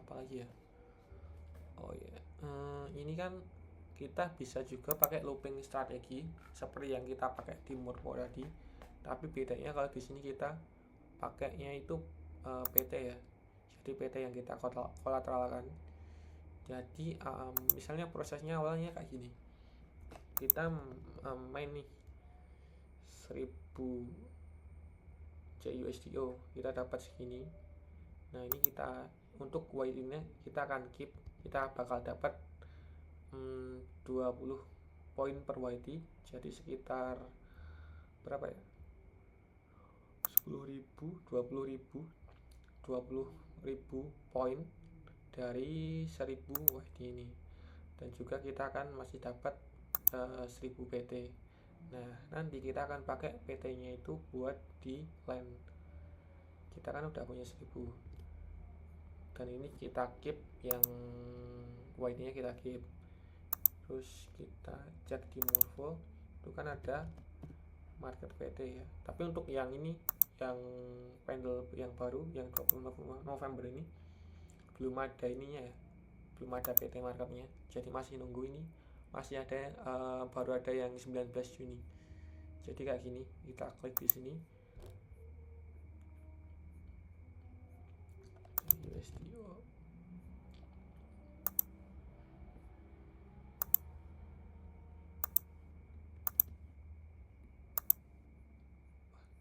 apalagi ya, oh ya, ini kan kita bisa juga pakai looping strategi seperti yang kita pakai di Morpho tadi, tapi bedanya kalau di sini kita pakainya itu PT ya, jadi PT yang kita kolateralkan. Jadi misalnya prosesnya awalnya kayak gini, kita main nih 1000 CUSDO, kita dapat segini. Nah ini kita untuk YT nya kita akan keep, kita bakal dapat 20 poin per YT, jadi sekitar berapa ya, 10.000, 20.000 poin dari 1000 YT ini. Dan juga kita akan masih dapat 1000 PT. Nah nanti kita akan pakai PT nya itu buat di land. Kita kan udah punya 1000, dan ini kita keep, yang YT nya kita keep. Terus kita cek di Morpho, itu kan ada market PT ya, tapi untuk yang ini, yang candle yang baru, yang 20 November ini belum ada ininya ya, belum ada PT marketnya, jadi masih nunggu. Ini masih ada, baru ada yang 19 Juni. Jadi kayak gini, kita klik di sini USDO.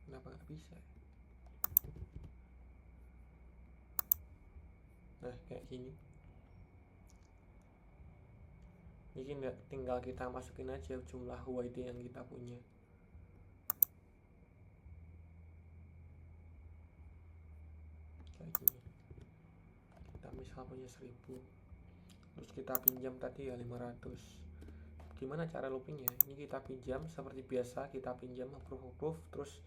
Kenapa nggak bisa? Nah kayak gini, ini tinggal kita masukin aja jumlah YT yang kita punya. Kayak gini, kita misal punya 1000, terus kita pinjam tadi ya 500. Gimana cara loopingnya? Ini kita pinjam seperti biasa, kita pinjam approve, terus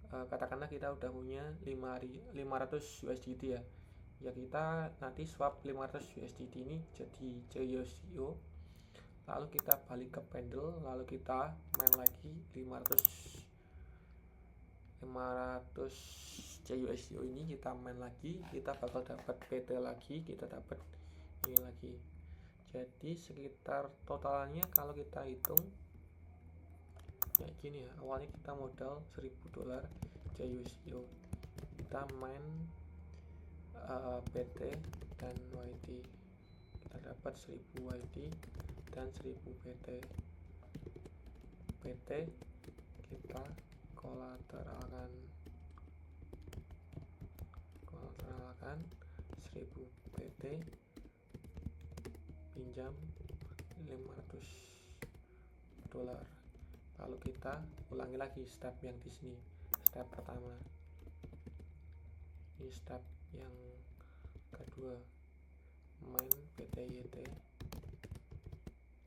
katakanlah kita udah punya 500 USDT ya. Ya kita nanti swap 500 USDT ini jadi CUSDO, lalu kita balik ke pendle, lalu kita main lagi 500 CUSDO ini, kita main lagi, kita bakal dapat PT lagi, kita dapat ini lagi. Jadi sekitar totalnya kalau kita hitung kayak gini ya, awalnya kita modal $1000 CUSDO, kita main PT dan YT, kita dapat 1000 YT dan 1000 PT. PT kita kolateralkan 1000 PT, pinjam $500. Lalu kita ulangi lagi step yang di sini, step pertama. Ini step yang kedua, main PT-YT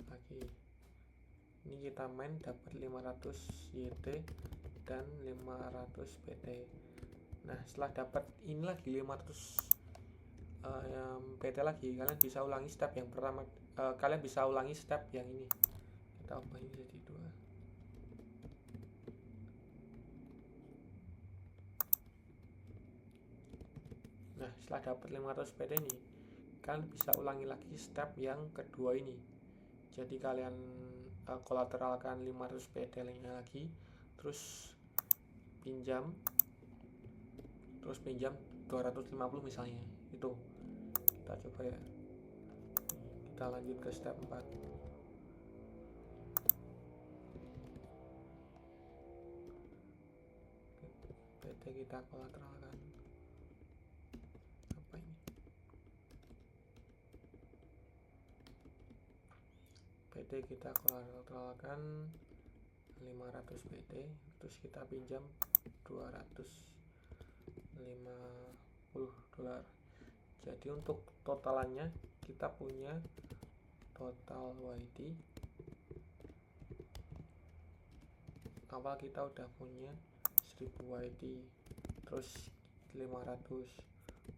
lagi. Ini kita main dapat 500 YT dan 500 PT. Nah setelah dapat ini lagi 500 PT lagi, kalian bisa ulangi step yang pertama, kalian bisa ulangi step yang ini, kita ubah ini jadi 2. Nah setelah dapat 500 PT ini, kalian bisa ulangi lagi step yang kedua ini. Jadi kalian kolateralkan 500 PT lagi, terus pinjam 250 misalnya. Itu kita coba ya, kita lanjut ke step 4. PT kita kolateralkan apa ini, PT kita kolateralkan 500 PT, terus kita pinjam $250. Jadi untuk totalannya kita punya total YT, awal kita udah punya 1000 YT, terus 500,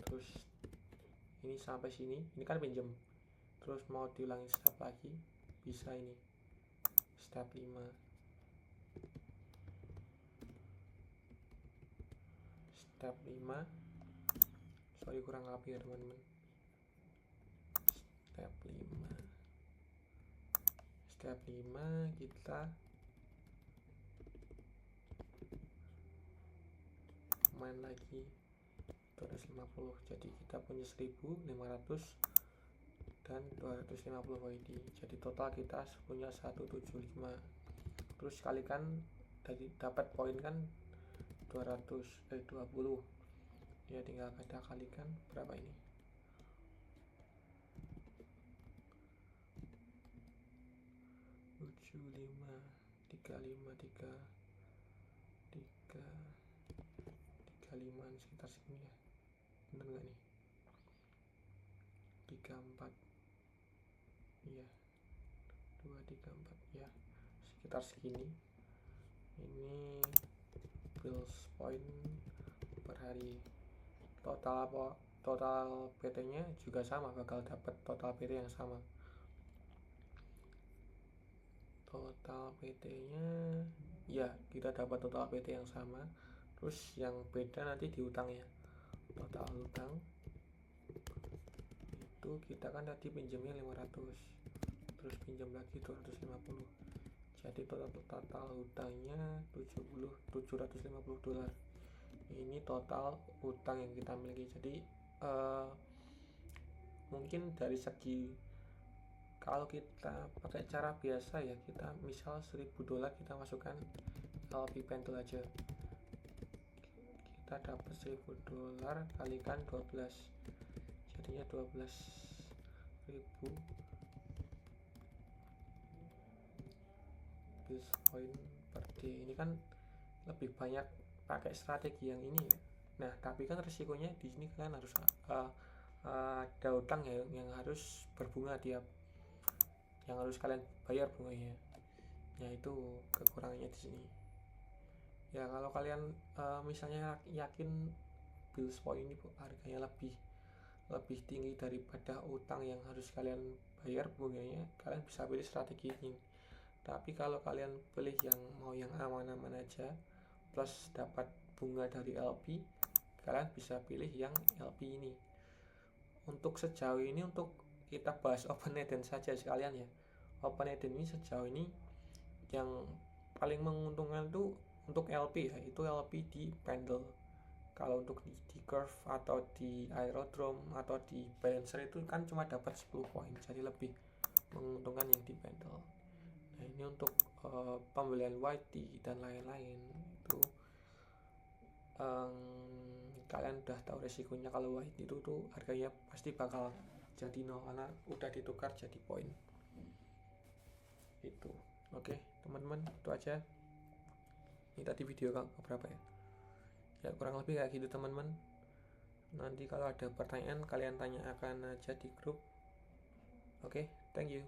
terus ini sampai sini, ini kan pinjam, terus mau diulangi step lagi bisa, ini step 5. Step 5, sorry kurang rapi ya teman-teman. step 5 kita main lagi 250, jadi kita punya 1500 dan 250 WD, jadi total kita punya 175. Terus kalikan dari dapat poin kan 20 ya, tinggal kita kalikan berapa ini, 75 sekitar segini ya, bener nggak nih, 34 iya, 234 ya, sekitar segini. Ini bills point per hari. Total PT nya juga sama, bakal dapat total PT yang sama. Total PT nya ya, kita dapat total PT yang sama. Terus yang beda nanti di utangnya. Total utang itu kita kan tadi pinjamnya 500, terus pinjam lagi 250, jadi total utangnya $750. Ini total utang yang kita miliki. Jadi mungkin dari segi, kalau kita pakai cara biasa ya, kita misal $1000 kita masukkan LP Pendle aja, kita dapat $1000 kalikan 12, jadinya 12.000 bills point per day. Ini kan lebih banyak pakai strategi yang ini ya. Nah, tapi kan resikonya di sini kalian harus ada utang ya, yang harus berbunga tiap, yang harus kalian bayar bunganya. Ya, itu kekurangannya di sini. Ya, kalau kalian misalnya yakin bills point ini harganya lebih tinggi daripada utang yang harus kalian bayar bunganya, kalian bisa pilih strategi ini. Tapi kalau kalian pilih yang mau yang aman-aman aja plus dapat bunga dari LP, kalian bisa pilih yang LP ini. Untuk sejauh ini, untuk kita bahas open ended saja sekalian ya. Open ended ini sejauh ini yang paling menguntungkan itu untuk LP ya, itu LP di Pendle. Kalau untuk di curve atau di aerodrome atau di balancer itu kan cuma dapat 10 poin, jadi lebih menguntungkan yang di Pendle. Nah, ini untuk pembelian YT dan lain-lain itu kalian udah tahu resikonya. Kalau YT itu tuh harganya pasti bakal jadi nol karena udah ditukar jadi poin itu. Oke teman-teman, itu aja. Ini tadi video berapa ya, kurang lebih kayak gitu teman-teman. Nanti kalau ada pertanyaan kalian tanyakan aja di grup. Oke, thank you.